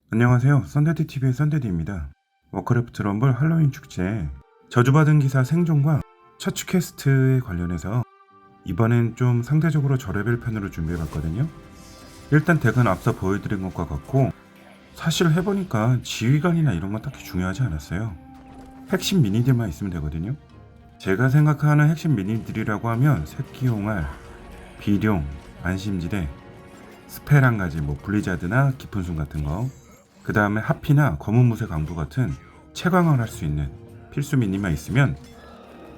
안녕하세요. 썬데디TV의 썬데디입니다. 워크래프트 럼블 할로윈 축제 저주받은 기사 생존과 처치 퀘스트에 관련해서 이번엔 좀 상대적으로 저레벨 편으로 준비해봤거든요. 일단 덱은 앞서 보여드린 것과 같고 사실 해보니까 지휘관이나 이런 건 딱히 중요하지 않았어요. 핵심 미니들만 있으면 되거든요. 제가 생각하는 핵심 미니들이라고 하면 새끼용알, 비룡, 안심지대, 스펠 한 가지, 블리자드나 깊은 숨 같은 거, 그 다음에 하피나 검은 무쇠 강도 같은 채광을 할 수 있는 필수 미니만 있으면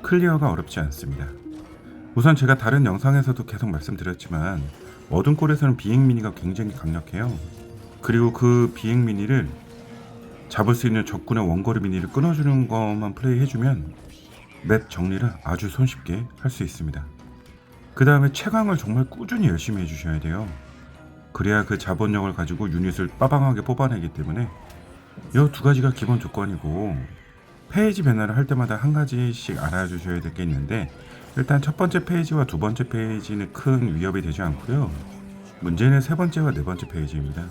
클리어가 어렵지 않습니다. 우선 제가 다른 영상에서도 계속 말씀드렸지만 어둠골에서는 비행 미니가 굉장히 강력해요. 그리고 그 비행 미니를 잡을 수 있는 적군의 원거리 미니를 끊어주는 것만 플레이해주면 맵 정리를 아주 손쉽게 할 수 있습니다. 그 다음에 채광을 정말 꾸준히 열심히 해주셔야 돼요. 그래야 그 자본력을 가지고 유닛을 빠방하게 뽑아내기 때문에 이 두 가지가 기본 조건이고, 페이지 변화를 할 때마다 한 가지씩 알아주셔야 될 게 있는데, 일단 첫 번째 페이지와 두 번째 페이지는 큰 위협이 되지 않고요. 문제는 세 번째와 네 번째 페이지입니다.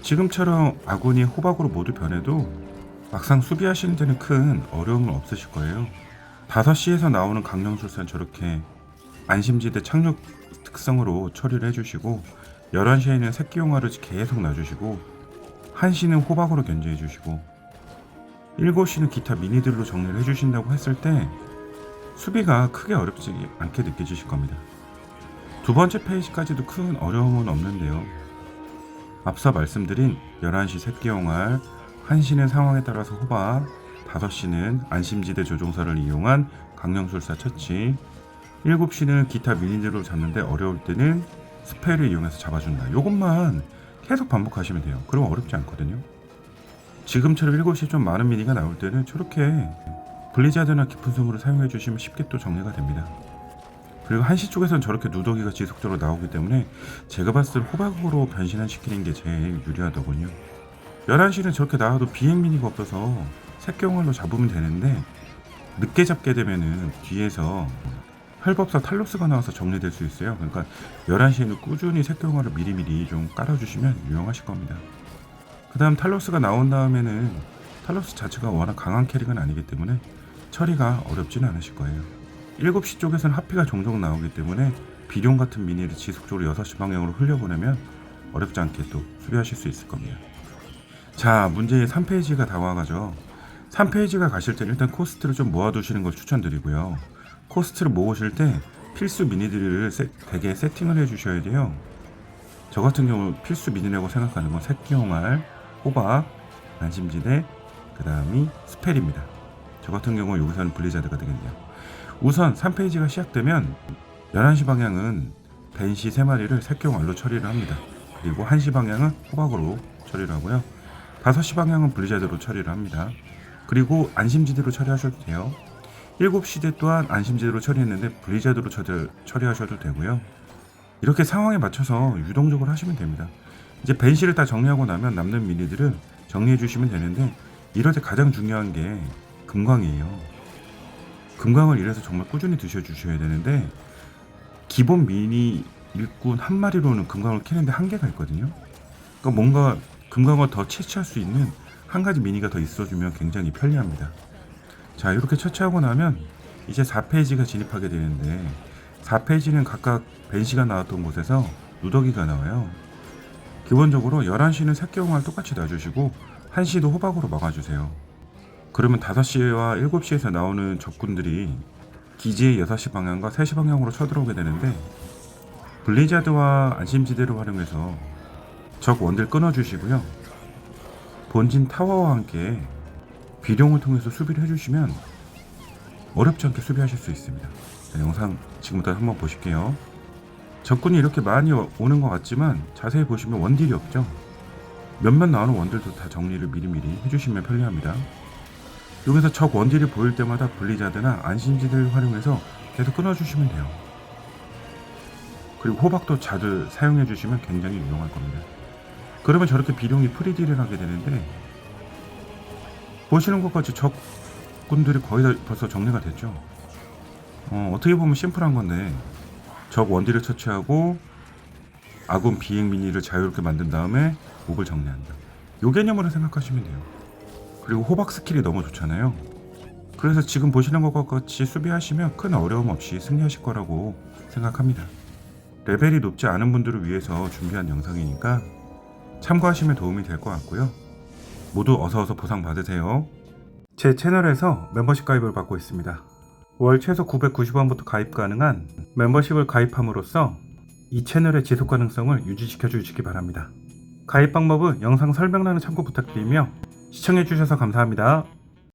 지금처럼 아군이 호박으로 모두 변해도 막상 수비하시는 데는 큰 어려움은 없으실 거예요. 5시에서 나오는 강령술사는 저렇게 안심지대 착륙 특성으로 처리를 해주시고, 11시에는 새끼용화를 계속 놔주시고, 1시는 호박으로 견제해주시고, 7시는 기타 미니들로 정리를 해주신다고 했을 때 수비가 크게 어렵지 않게 느껴지실 겁니다. 두 번째 페이지까지도 큰 어려움은 없는데요. 앞서 말씀드린 11시 새끼용알, 1시는 상황에 따라서 호박, 5시는 안심지대 조종사를 이용한 강령술사 처치, 7시는 기타 미니들로 잡는데 어려울 때는 스펠을 이용해서 잡아준다. 이것만 계속 반복하시면 돼요. 그럼 어렵지 않거든요. 지금처럼 7시에 좀 많은 미니가 나올 때는 저렇게 블리자드나 깊은 숨으로 사용해 주시면 쉽게 또 정리가 됩니다. 그리고 1시 쪽에서는 저렇게 누더기가 지속적으로 나오기 때문에 제가 봤을 때 호박으로 변신시키는 게 제일 유리하더군요. 11시는 저렇게 나와도 비행 미니가 없어서 새끼용알로 잡으면 되는데, 늦게 잡게 되면은 뒤에서 혈법사 탈로스가 나와서 정리될 수 있어요. 그러니까 11시에는 꾸준히 새끼용알을 미리미리 좀 깔아주시면 유용하실 겁니다. 그 다음 탈로스가 나온 다음에는 탈로스 자체가 워낙 강한 캐릭은 아니기 때문에 처리가 어렵지는 않으실 거예요. 7시 쪽에서는 하피가 종종 나오기 때문에 비룡 같은 미니를 지속적으로 6시 방향으로 흘려보내면 어렵지 않게 또 수비하실 수 있을 겁니다. 자, 문제의 3페이지가 다가와가죠. 3페이지가 가실 때는 일단 코스트를 좀 모아두시는 걸 추천드리고요. 코스트를 모으실 때 필수 미니들을 덱에 세팅을 해주셔야 돼요. 저 같은 경우 필수 미니라고 생각하는 건 새끼용알, 호박, 안심지대, 그 다음이 스펠입니다. 저 같은 경우 여기서는 블리자드가 되겠네요. 우선 3페이지가 시작되면 11시 방향은 벤시 3마리를 새끼용알로 처리를 합니다. 그리고 1시 방향은 호박으로 처리를 하고요. 5시 방향은 블리자드로 처리를 합니다. 그리고 안심지대로 처리하셔도 돼요. 7시대 또한 안심지대로 처리했는데 블리자드로 처리하셔도 되고요. 이렇게 상황에 맞춰서 유동적으로 하시면 됩니다. 이제 벤시를 다 정리하고 나면 남는 미니들을 정리해 주시면 되는데, 이럴 때 가장 중요한 게 금광이에요. 금광을 이래서 정말 꾸준히 드셔주셔야 되는데, 기본 미니 일꾼 한 마리로는 금광을 캐는데 한계가 있거든요. 그러니까 뭔가 금광을 더 채취할 수 있는 한 가지 미니가 더 있어주면 굉장히 편리합니다. 자, 이렇게 처치하고 나면 이제 4페이지가 진입하게 되는데, 4페이지는 각각 벤시가 나왔던 곳에서 누더기가 나와요. 기본적으로 11시는 새끼용알 똑같이 놔주시고 1시도 호박으로 막아주세요. 그러면 5시와 7시에서 나오는 적군들이 기지의 6시 방향과 3시 방향으로 쳐들어오게 되는데, 블리자드와 안심지대를 활용해서 적 원딜 끊어주시고요. 본진 타워와 함께 비룡을 통해서 수비를 해주시면 어렵지 않게 수비하실 수 있습니다. 자, 영상 지금부터 한번 보실게요. 적군이 이렇게 많이 오는 것 같지만 자세히 보시면 원딜이 없죠. 몇몇 나오는 원딜도 다 정리를 미리미리 해주시면 편리합니다. 여기서 적 원딜이 보일 때마다 블리자드나 안심지대를 활용해서 계속 끊어주시면 돼요. 그리고 호박도 자주 사용해주시면 굉장히 유용할 겁니다. 그러면 저렇게 비룡이 프리딜을 하게 되는데, 보시는 것까지 적군들이 거의 다 벌써 정리가 됐죠. 어떻게 보면 심플한 건데, 적 원딜을 처치하고 아군 비행 미니를 자유롭게 만든 다음에 몹을 정리한다. 요 개념으로 생각하시면 돼요. 그리고 호박 스킬이 너무 좋잖아요. 그래서 지금 보시는 것과 같이 수비하시면 큰 어려움 없이 승리하실 거라고 생각합니다. 레벨이 높지 않은 분들을 위해서 준비한 영상이니까 참고하시면 도움이 될 것 같고요. 모두 어서어서 보상 받으세요. 제 채널에서 멤버십 가입을 받고 있습니다. 월 최소 990원부터 가입 가능한 멤버십을 가입함으로써 이 채널의 지속 가능성을 유지시켜 주시기 바랍니다. 가입 방법은 영상 설명란을 참고 부탁드리며 시청해주셔서 감사합니다.